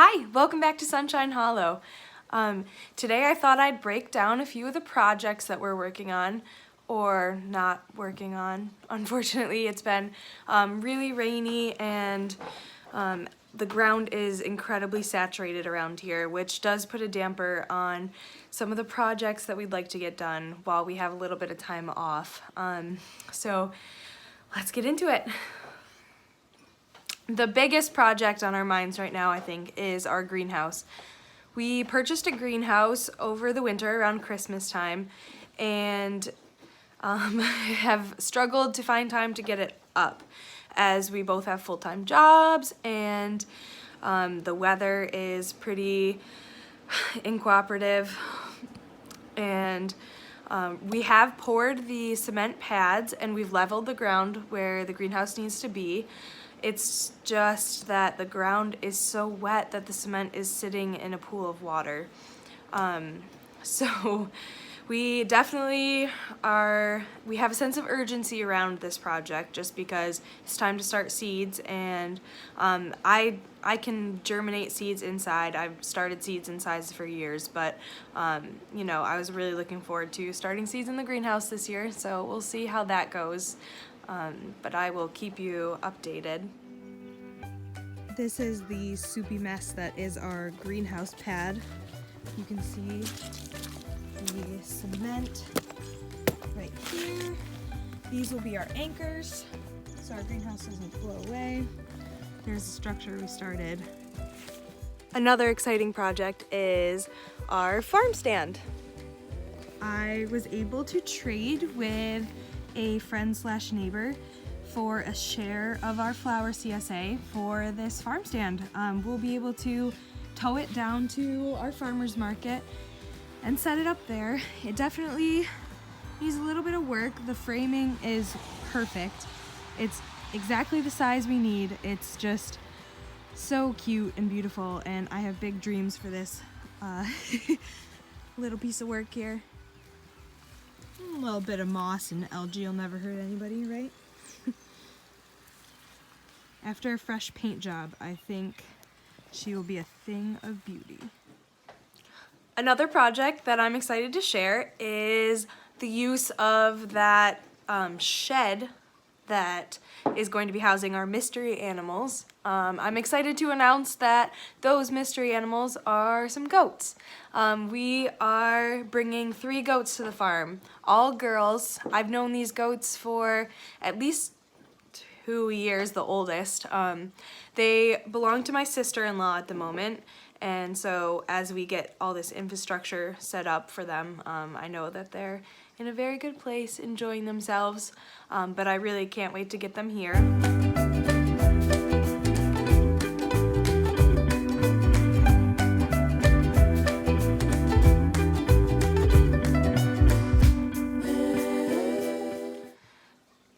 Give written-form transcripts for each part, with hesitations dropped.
Hi, welcome back to Sunshine Hollow. Today I thought I'd break down a few of the projects that we're working on, or not working on. Unfortunately, it's been really rainy and the ground is incredibly saturated around here, which does put a damper on some of the projects that we'd like to get done while we have a little bit of time off. So let's get into it. The biggest project on our minds right now, I think, is our greenhouse. We purchased a greenhouse over the winter around Christmas time and have struggled to find time to get it up as we both have full-time jobs and the weather is pretty uncooperative. And we have poured the cement pads and we've leveled the ground where the greenhouse needs to be. It's just that the ground is so wet that the cement is sitting in a pool of water. So we definitely we have a sense of urgency around this project just because it's time to start seeds, and I can germinate seeds inside. I've started seeds inside for years, but you know, I was really looking forward to starting seeds in the greenhouse this year, so we'll see how that goes. But I will keep you updated. This is the soupy mess that is our greenhouse pad. You can see the cement right here. These will be our anchors, so our greenhouse doesn't blow away. There's the structure we started. Another exciting project is our farm stand. I was able to trade with a friend/neighbor for a share of our flower CSA for this farm stand. We'll be able to tow it down to our farmer's market and set it up there. It definitely needs a little bit of work. The framing is perfect. It's exactly the size we need. It's just so cute and beautiful, and I have big dreams for this little piece of work here. A little bit of moss and algae will never hurt anybody, right? After a fresh paint job, I think she will be a thing of beauty. Another project that I'm excited to share is the use of that shed that is going to be housing our mystery animals. I'm excited to announce that those mystery animals are some goats. We are bringing 3 goats to the farm, all girls. I've known these goats for at least 2 years, the oldest. They belong to my sister-in-law at the moment, and so as we get all this infrastructure set up for them, I know that they're in a very good place, enjoying themselves, but I really can't wait to get them here.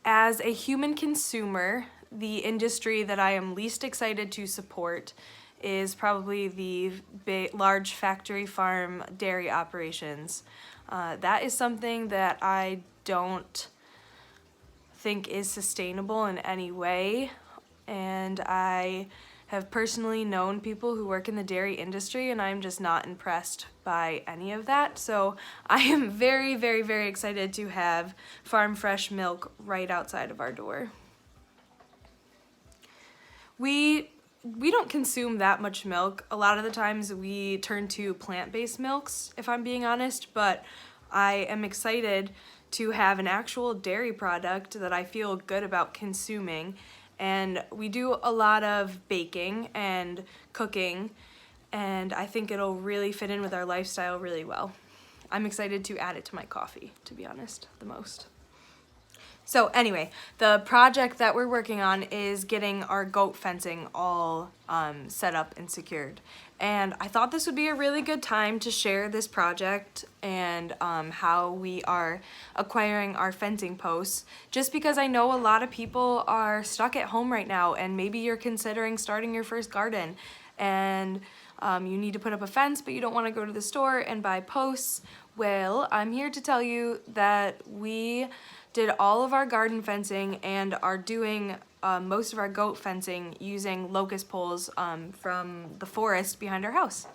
As a human consumer, the industry that I am least excited to support is probably the large factory farm dairy operations. That is something that I don't think is sustainable in any way, and I have personally known people who work in the dairy industry, and I'm just not impressed by any of that. So I am very, very, very excited to have farm fresh milk right outside of our door. We don't consume that much milk. A lot of the times we turn to plant-based milks, if I'm being honest, but I am excited to have an actual dairy product that I feel good about consuming. And we do a lot of baking and cooking, and I think it'll really fit in with our lifestyle really well. I'm excited to add it to my coffee, to be honest, the most. So anyway, the project that we're working on is getting our goat fencing all set up and secured. And I thought this would be a really good time to share this project and how we are acquiring our fencing posts, just because I know a lot of people are stuck at home right now, and maybe you're considering starting your first garden and you need to put up a fence, but you don't want to go to the store and buy posts. Well, I'm here to tell you that we did all of our garden fencing and are doing most of our goat fencing using locust poles from the forest behind our house.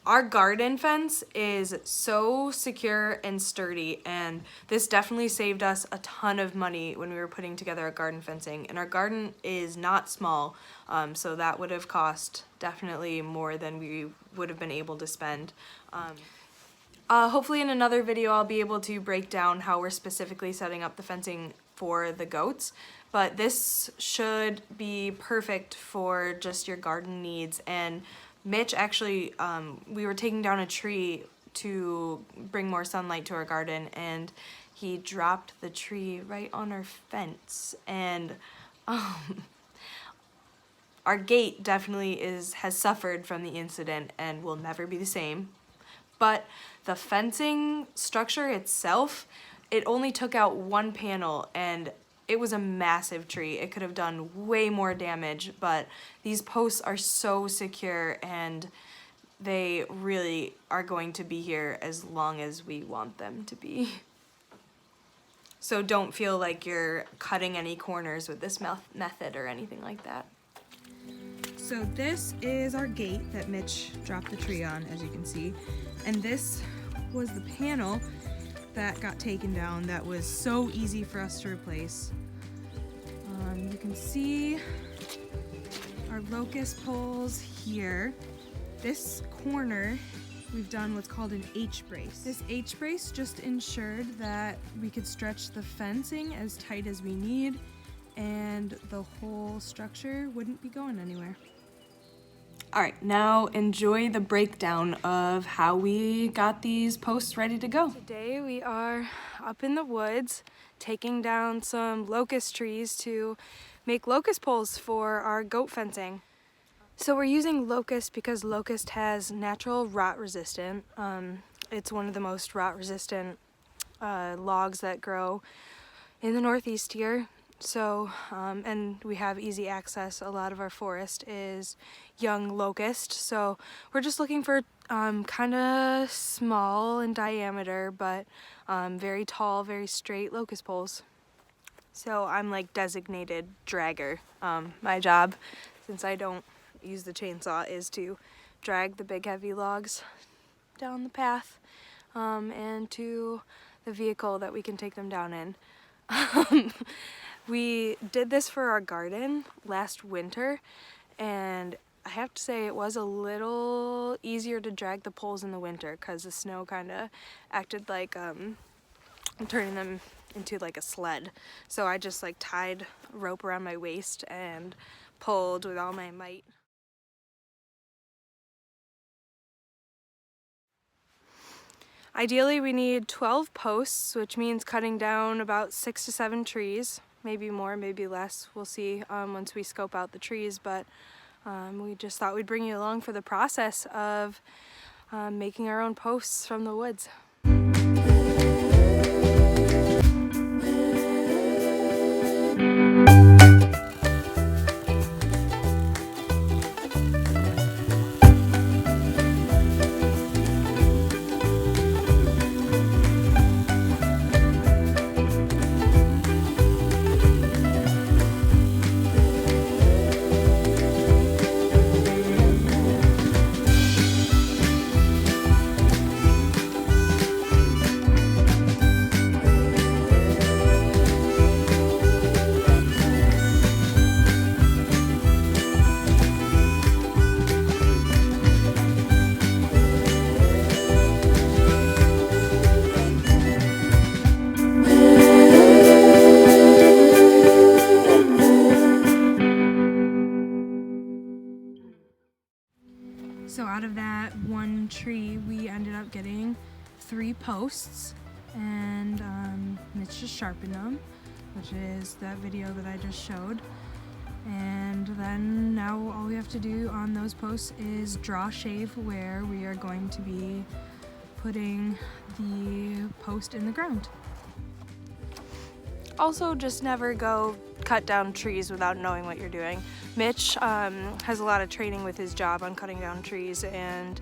Our garden fence is so secure and sturdy, and this definitely saved us a ton of money when we were putting together our garden fencing. And our garden is not small, so that would have cost definitely more than we would have been able to spend. Hopefully in another video I'll be able to break down how we're specifically setting up the fencing for the goats, but this should be perfect for just your garden needs. And Mitch actually, we were taking down a tree to bring more sunlight to our garden, and he dropped the tree right on our fence, and our gate definitely has suffered from the incident and will never be the same. But the fencing structure itself, it only took out one panel, and it was a massive tree. It could have done way more damage, but these posts are so secure and they really are going to be here as long as we want them to be. So don't feel like you're cutting any corners with this method or anything like that. So this is our gate that Mitch dropped the tree on, as you can see. And this was the panel that got taken down that was so easy for us to replace. You can see our locust poles here. This corner, we've done what's called an H-brace. This H-brace just ensured that we could stretch the fencing as tight as we need, and the whole structure wouldn't be going anywhere. All right, now enjoy the breakdown of how we got these posts ready to go. Today we are up in the woods taking down some locust trees to make locust poles for our goat fencing. So we're using locust because locust has natural rot resistant. It's one of the most rot resistant logs that grow in the Northeast here. So, and we have easy access. A lot of our forest is young locust, so we're just looking for kind of small in diameter, but very tall, very straight locust poles. So I'm like designated dragger. My job, since I don't use the chainsaw, is to drag the big heavy logs down the path and to the vehicle that we can take them down in. We did this for our garden last winter, and I have to say it was a little easier to drag the poles in the winter because the snow kind of acted like turning them into like a sled. So I just like tied a rope around my waist and pulled with all my might. Ideally we need 12 posts, which means cutting down about 6 to 7 trees. Maybe more, maybe less. We'll see once we scope out the trees, but we just thought we'd bring you along for the process of making our own posts from the woods. So out of that one tree, we ended up getting 3 posts, and Mitch just sharpened them, which is that video that I just showed. And then now all we have to do on those posts is draw shave where we are going to be putting the post in the ground. Also, just never go cut down trees without knowing what you're doing. Mitch has a lot of training with his job on cutting down trees, and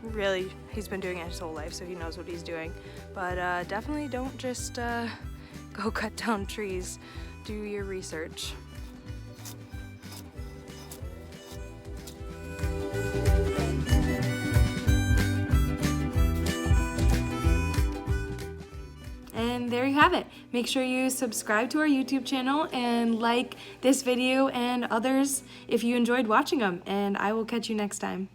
Really, he's been doing it his whole life, so he knows what he's doing. But definitely don't just go cut down trees. Do your research. And there you have it. Make sure you subscribe to our YouTube channel and like this video and others if you enjoyed watching them. And I will catch you next time.